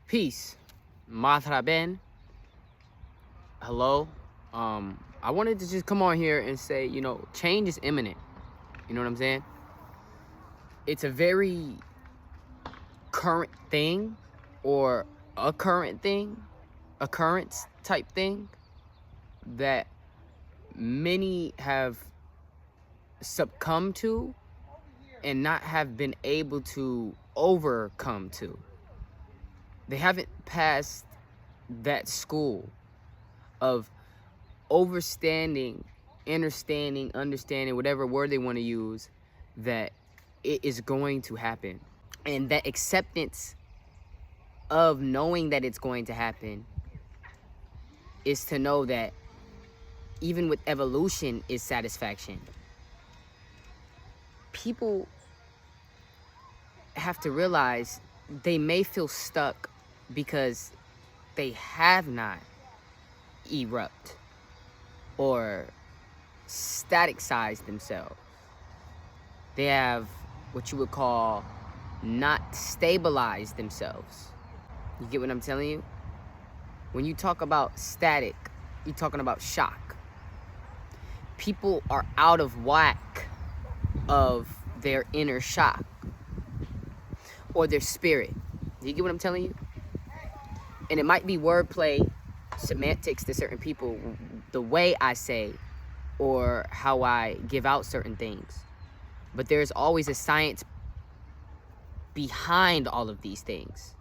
Peace. Marhaban. Hello. I wanted to just come on here and say, change is imminent. You know what I'm saying? It's a very current thing or a current thing, occurrence type thing that many have succumbed to and not have been able to overcome to. They haven't passed that school of understanding, whatever word they want to use, that it is going to happen. And that acceptance of knowing that it's going to happen is to know that even with evolution is satisfaction. People have to realize they may feel stuck because they have not erupt or static-sized themselves. They have what you would call not stabilized themselves. You get what I'm telling you? When you talk about static, you're talking about shock. People are out of whack of their inner shock or their spirit. You get what I'm telling you? And it might be wordplay, semantics to certain people, the way I say or how I give out certain things. But there's always a science behind all of these things.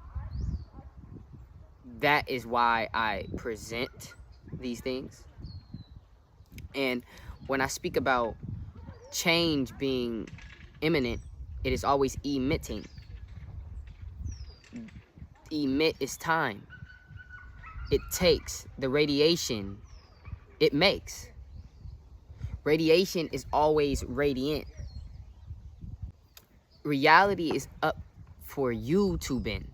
That is why I present these things. And when I speak about change being imminent, it is always emitting. Emit is time. It takes the radiation it makes. Radiation is always radiant. Reality is up for you to bend.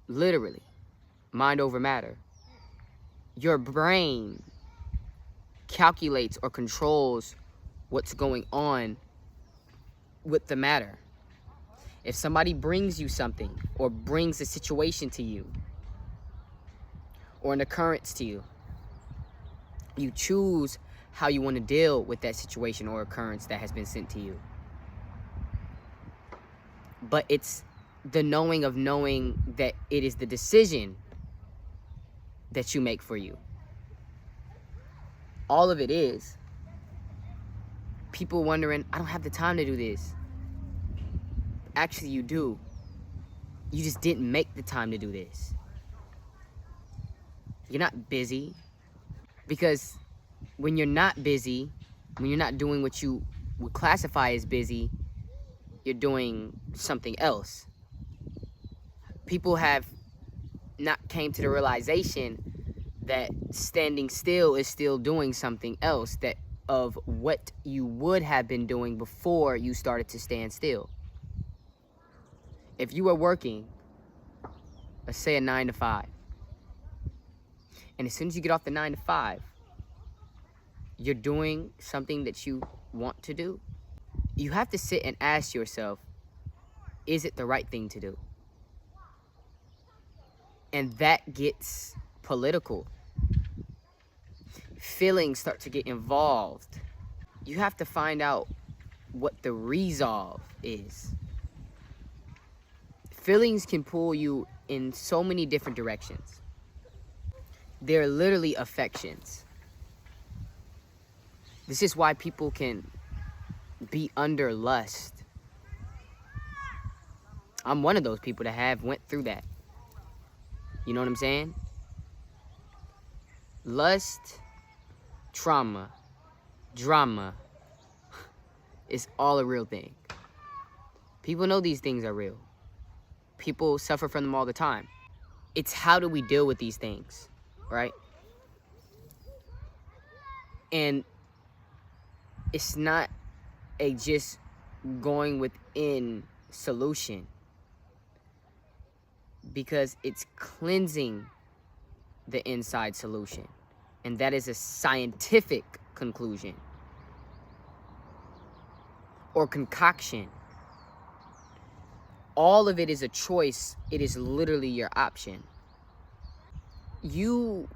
Literally. Mind over matter. Your brain calculates or controls what's going on with the matter. If somebody brings you something or brings a situation to you or an occurrence to you, you choose how you want to deal with that situation or occurrence that has been sent to you. But it's the knowing that it is the decision that you make for you. All of it is. People wondering, I don't have the time to do this. Actually, you do. You just didn't make the time to do this. You're not busy. Because when you're not busy, when you're not doing what you would classify as busy, you're doing something else. People have not came to the realization that standing still is still doing something else that of what you would have been doing before you started to stand still. If you were working, let's say a 9 to 5, and as soon as you get off the 9 to 5, you're doing something that you want to do, you have to sit and ask yourself, is it the right thing to do? And that gets political. Feelings start to get involved. You have to find out what the resolve is. Feelings can pull you in so many different directions. They're literally affections. This is why people can be under lust. I'm one of those people that have went through that. You know what I'm saying? Lust, trauma, drama is all a real thing. People know these things are real. People suffer from them all the time. It's how do we deal with these things, right? And it's not a just going within solution, because it's cleansing the inside solution. And that is a scientific conclusion or concoction. all of it is a choice. It is literally your option. You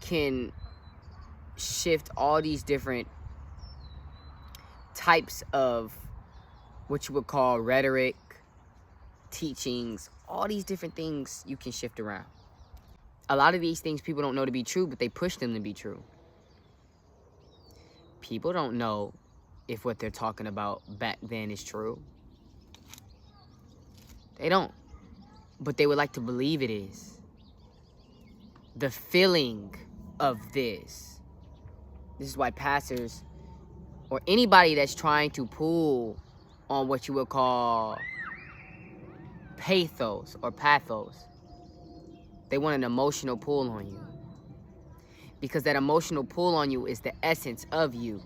can shift all these different types of what you would call rhetoric, teachings, all these different things you can shift around. A lot of these things people don't know to be true, but they push them to be true. People don't know if what they're talking about back then is true. They don't. But they would like to believe it is. The feeling of this. This is why pastors or anybody that's trying to pull on what you would call pathos or pathos, they want an emotional pull on you. Because that emotional pull on you is the essence of you.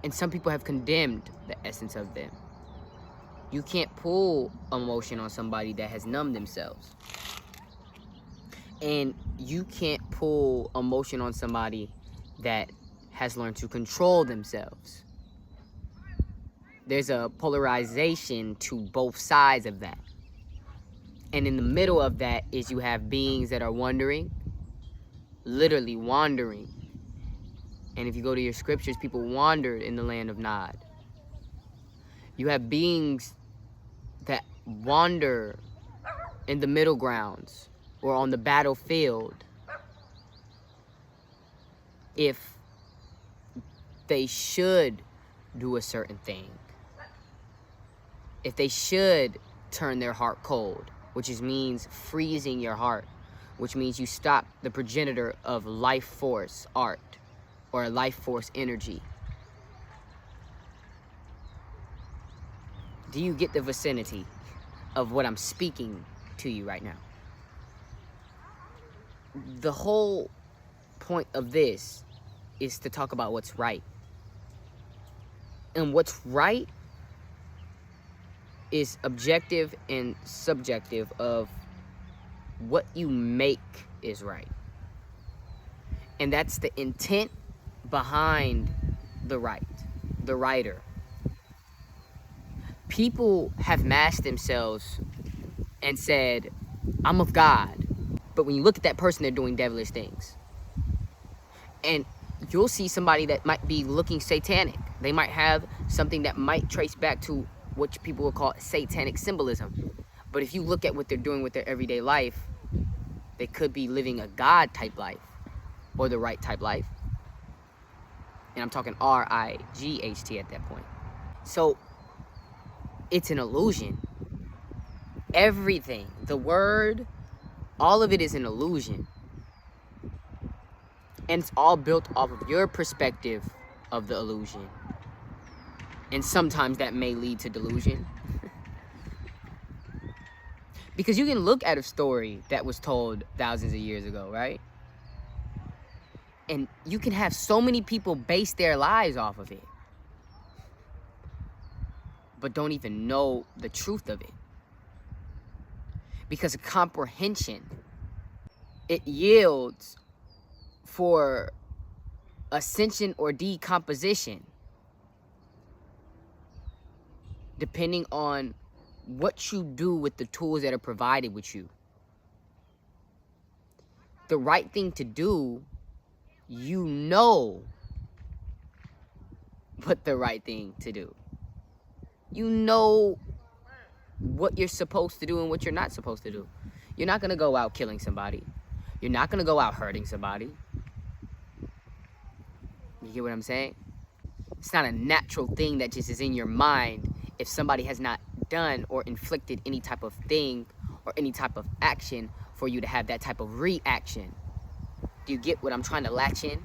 And some people have condemned the essence of them. You can't pull emotion on somebody that has numbed themselves. And you can't pull emotion on somebody that has learned to control themselves. There's a polarization to both sides of that. And in the middle of that is you have beings that are wandering, literally wandering. And if you go to your scriptures, people wandered in the land of Nod. You have beings that wander in the middle grounds or on the battlefield if they should do a certain thing. If they should turn their heart cold, which means freezing your heart, which means you stop the progenitor of life force art or life force energy. Do you get the vicinity of what I'm speaking to you right now? The whole point of this is to talk about what's right. And what's right is objective and subjective of what you make is right. And that's the intent behind the writer. People have masked themselves and said, I'm of God. But when you look at that person, they're doing devilish things. And you'll see somebody that might be looking satanic. They might have something that might trace back to what people would call satanic symbolism. But if you look at what they're doing with their everyday life, they could be living a God-type life or the right type life. And I'm talking R-I-G-H-T at that point. So it's an illusion. Everything, the word, all of it is an illusion. And it's all built off of your perspective of the illusion. And sometimes that may lead to delusion. Because you can look at a story that was told thousands of years ago, right? And you can have so many people base their lives off of it, but don't even know the truth of it. Because comprehension, it yields for ascension or decomposition, depending on what you do with the tools that are provided with you. The right thing to do, you know what the right thing to do. You know what you're supposed to do and what you're not supposed to do. You're not going to go out killing somebody. You're not going to go out hurting somebody. You get what I'm saying? It's not a natural thing that just is in your mind if somebody has not done or inflicted any type of thing or any type of action for you to have that type of reaction. Do you get what I'm trying to latch in?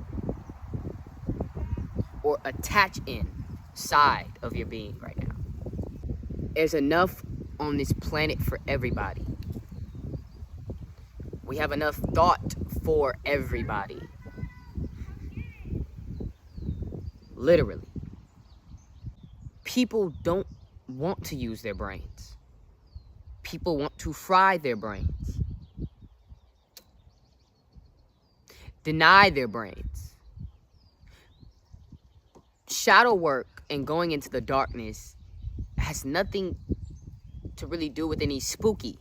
Or attach inside of your being right now. There's enough on this planet for everybody. We have enough thought for everybody. Literally. People don't want to use their brains. People want to fry their brains. Deny their brains. Shadow work and going into the darkness has nothing to really do with any spooky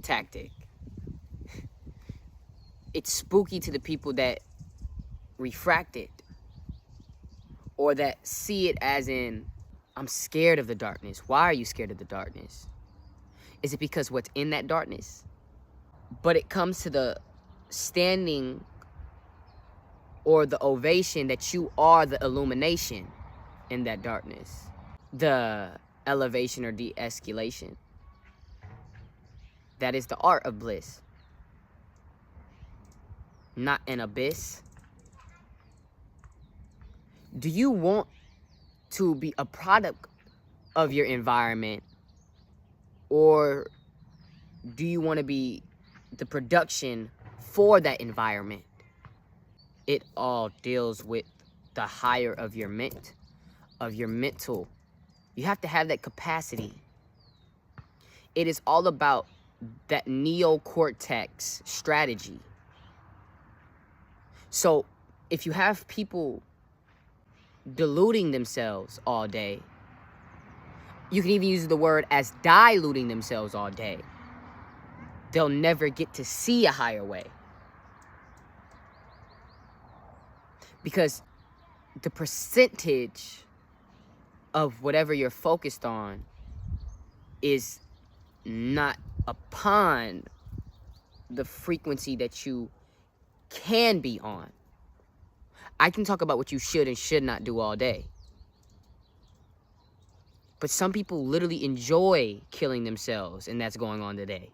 tactic. It's spooky to the people that refract it, or that see it as in, I'm scared of the darkness. Why are you scared of the darkness? Is it because what's in that darkness? But it comes to the standing or the ovation that you are the illumination in that darkness. The elevation or de-escalation. That is the art of bliss. Not an abyss. Do you want to be a product of your environment, or do you want to be the production for that environment? It all deals with the higher of your mental. You have to have that capacity. It is all about that neocortex strategy. So if you have people deluding themselves all day, you can even use the word as diluting themselves all day, they'll never get to see a higher way. Because the percentage of whatever you're focused on is not upon the frequency that you can be on. I can talk about what you should and should not do all day. But some people literally enjoy killing themselves, and that's going on today.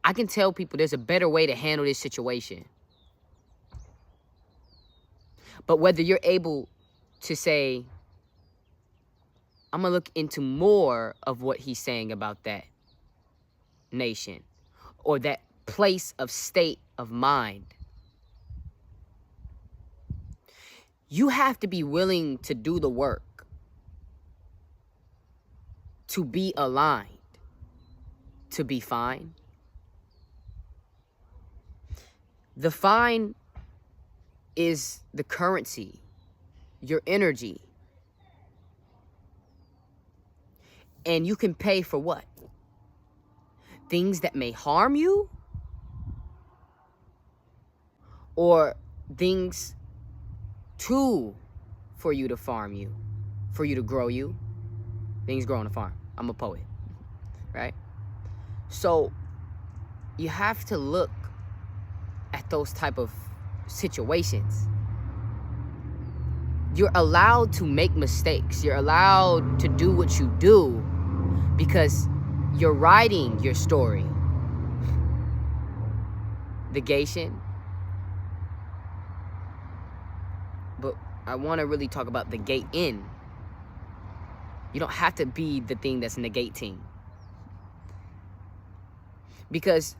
I can tell people there's a better way to handle this situation. But whether you're able to say, I'm going to look into more of what he's saying about that nation or that place of state of mind. You have to be willing to do the work, to be aligned, to be fine. The fine is the currency, your energy. And you can pay for what? Things that may harm you, or things for you to farm you, for you to grow you. Things grow on a farm. I'm a poet, right? So you have to look at those type of situations. You're allowed to make mistakes. You're allowed to do what you do because you're writing your story. The Gaetian. But I want to really talk about the gate in. You don't have to be the thing that's negating. Because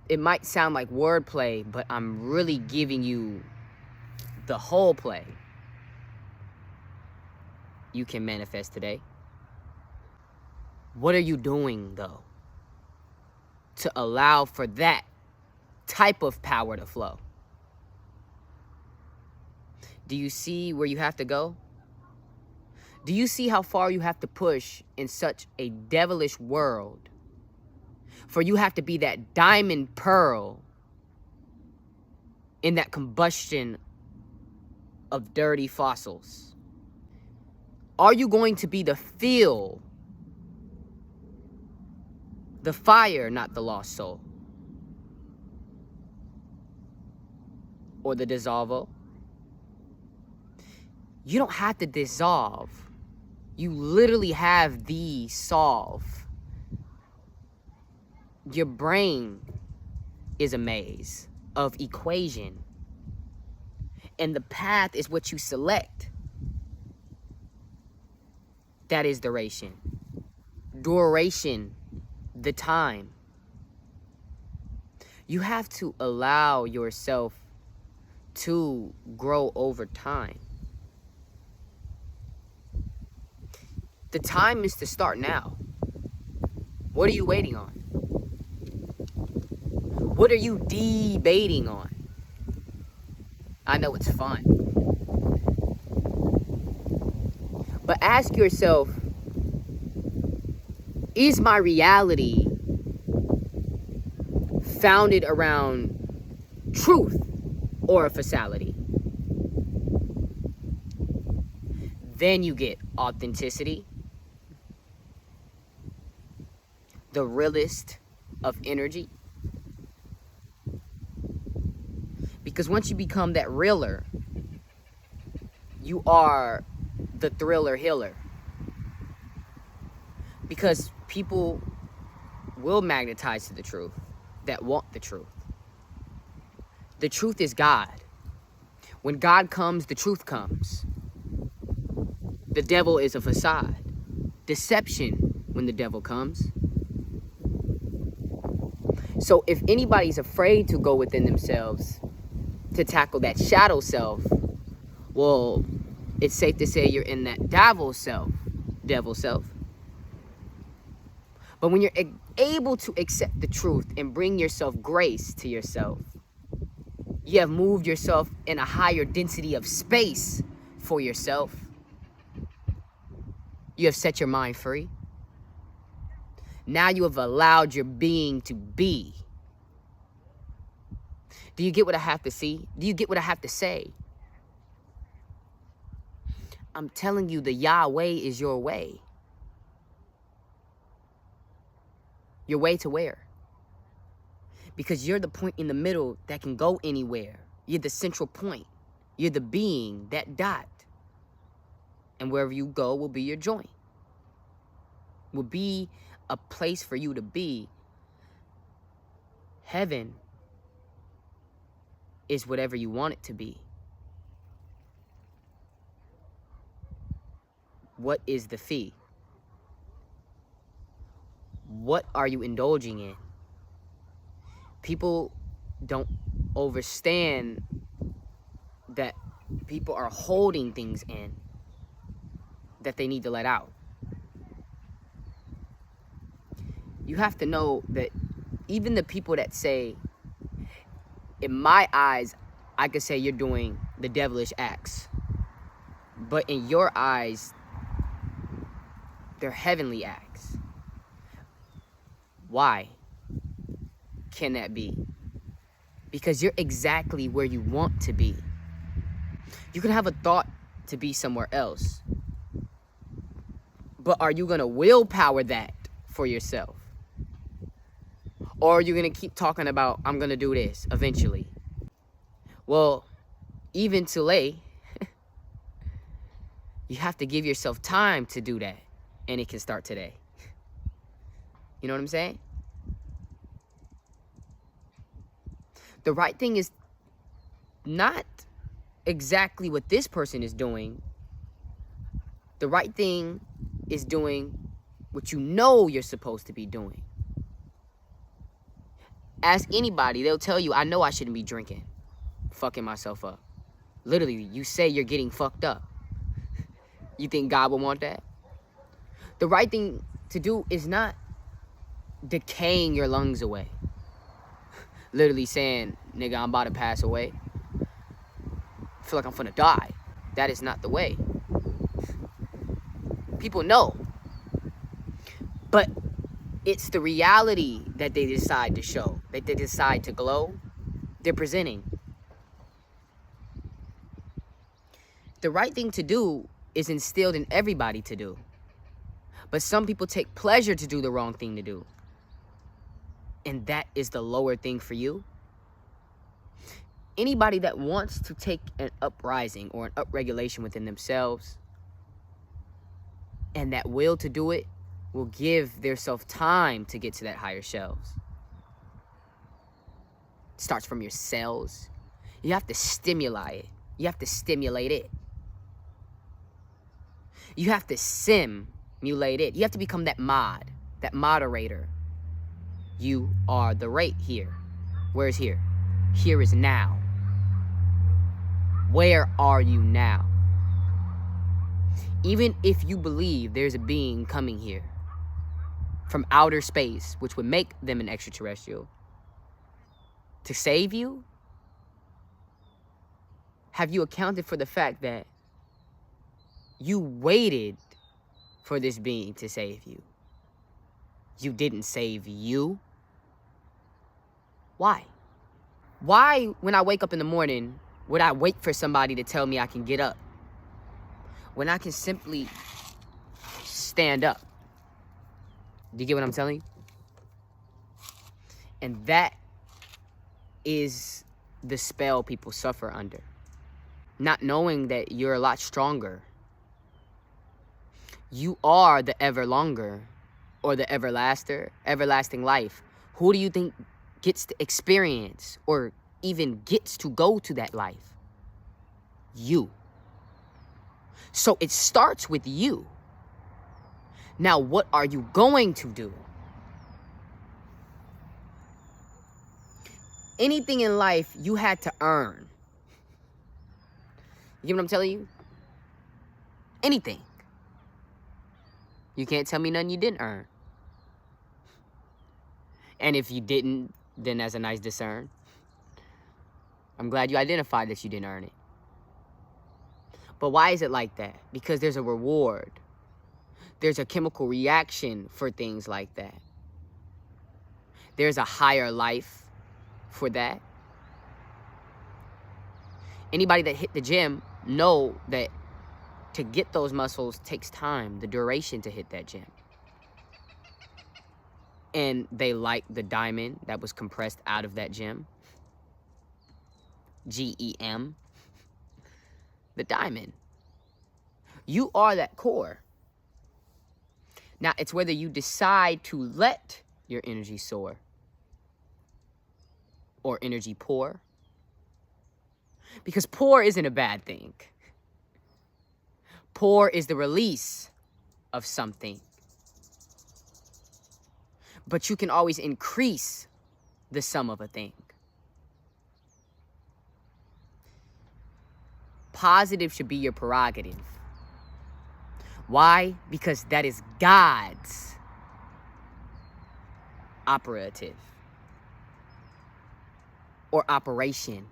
it might sound like wordplay, but I'm really giving you the whole play. You can manifest today. What are you doing, though, to allow for that type of power to flow? Do you see where you have to go? Do you see how far you have to push in such a devilish world for you have to be that diamond pearl in that combustion of dirty fossils? Are you going to be the fuel, the fire, not the lost soul? Or the dissolvo? You don't have to dissolve. You literally have the solve. Your brain is a maze of equation. And the path is what you select. That is duration. Duration, the time. You have to allow yourself to grow over time. The time is to start now. What are you waiting on? What are you debating on? I know it's fun. But ask yourself, is my reality founded around truth or a facility? Then you get authenticity, the realest of energy. Because once you become that realer, you are the thriller healer. Because people will magnetize to the truth that want the truth. The truth is God. When God comes, the truth comes. The devil is a facade. Deception when the devil comes. So if anybody's afraid to go within themselves to tackle that shadow self, well, it's safe to say you're in that devil self. But when you're able to accept the truth and bring yourself grace to yourself, you have moved yourself in a higher density of space for yourself. You have set your mind free. Now you have allowed your being to be. Do you get what I have to see? Do you get what I have to say? I'm telling you, the Yahweh is your way. Your way to where? Because you're the point in the middle that can go anywhere. You're the central point. You're the being, that dot. And wherever you go will be your joint. Will be a place for you to be. Heaven is whatever you want it to be. What is the fee? What are you indulging in? People don't understand that people are holding things in that they need to let out. You have to know that even the people that say, in my eyes, I could say you're doing the devilish acts, but in your eyes, they're heavenly acts. Why can that be? Because you're exactly where you want to be. You can have a thought to be somewhere else, but are you going to willpower that for yourself? Or are you going to keep talking about, I'm going to do this eventually? Well, even today, you have to give yourself time to do that. And it can start today. You know what I'm saying? The right thing is not exactly what this person is doing. The right thing is doing what you know you're supposed to be doing. Ask anybody, they'll tell you, I know I shouldn't be drinking, fucking myself up. Literally, you say you're getting fucked up. You think God will want that? The right thing to do is not decaying your lungs away. Literally saying, nigga, I'm about to pass away. I feel like I'm finna die. That is not the way. People know. But it's the reality that they decide to show, that they decide to glow, they're presenting. The right thing to do is instilled in everybody to do. But some people take pleasure to do the wrong thing to do. And that is the lower thing for you. Anybody that wants to take an uprising or an upregulation within themselves and that will to do it will give themselves time to get to that higher shelves. It starts from your cells. You have to stimulate it. You have to stimulate it. You have to simulate it. You have to become that mod, that moderator. You are the rate here. Where is here? Here is now. Where are you now? Even if you believe there's a being coming here from outer space, which would make them an extraterrestrial, to save you, have you accounted for the fact that you waited for this being to save you? You didn't save you. Why? Why, when I wake up in the morning, would I wait for somebody to tell me I can get up when I can simply stand up? Do you get what I'm telling you? And that is the spell people suffer under. Not knowing that you're a lot stronger. You are the ever longer, or the everlasting life. Who do you think gets to experience or even gets to go to that life? You. So it starts with you. Now, what are you going to do? Anything in life you had to earn. You get what I'm telling you? Anything. You can't tell me nothing you didn't earn. And if you didn't, then that's a nice discern. I'm glad you identified that you didn't earn it. But why is it like that? Because there's a reward. There's a chemical reaction for things like that. There's a higher life for that. Anybody that hit the gym know that to get those muscles takes time, the duration to hit that gym. And they like the diamond that was compressed out of that gym. GEM. The diamond. You are that core. Now, it's whether you decide to let your energy soar or energy pour. Because pour isn't a bad thing. Pour is the release of something. But you can always increase the sum of a thing. Positive should be your prerogative. Why? Because that is God's operative or operation.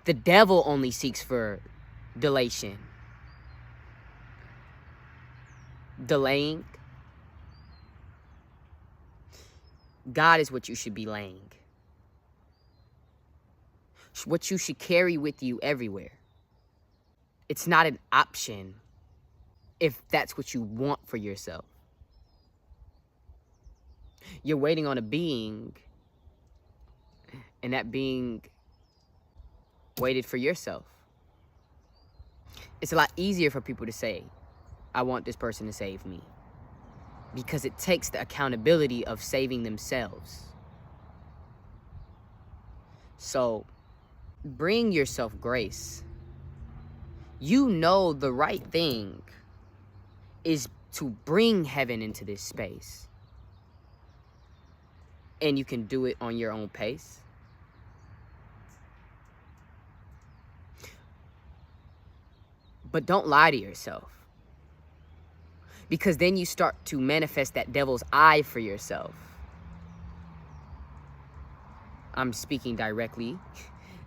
The devil only seeks for delation. Delaying. God is what you should be laying. What you should carry with you everywhere. It's not an option if that's what you want for yourself. You're waiting on a being, and that being waited for yourself. It's a lot easier for people to say, I want this person to save me. Because it takes the accountability of saving themselves. So, bring yourself grace. You know the right thing is to bring heaven into this space. And you can do it on your own pace. But don't lie to yourself. Because then you start to manifest that devil's eye for yourself. I'm speaking directly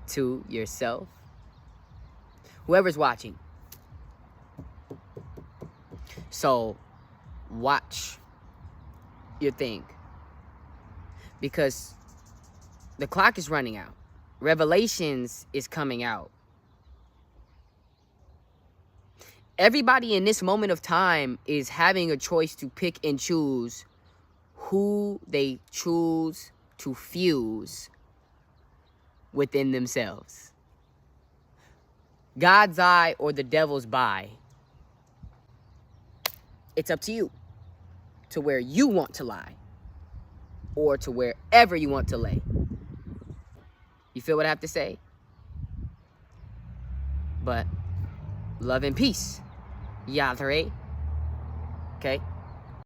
to yourself. Whoever's watching. So, watch your thing. Because the clock is running out. Revelations is coming out. Everybody in this moment of time is having a choice to pick and choose who they choose to fuse within themselves. God's eye or the devil's buy. It's up to you to where you want to lie or to wherever you want to lay. You feel what I have to say? But love and peace. Yadre. Okay?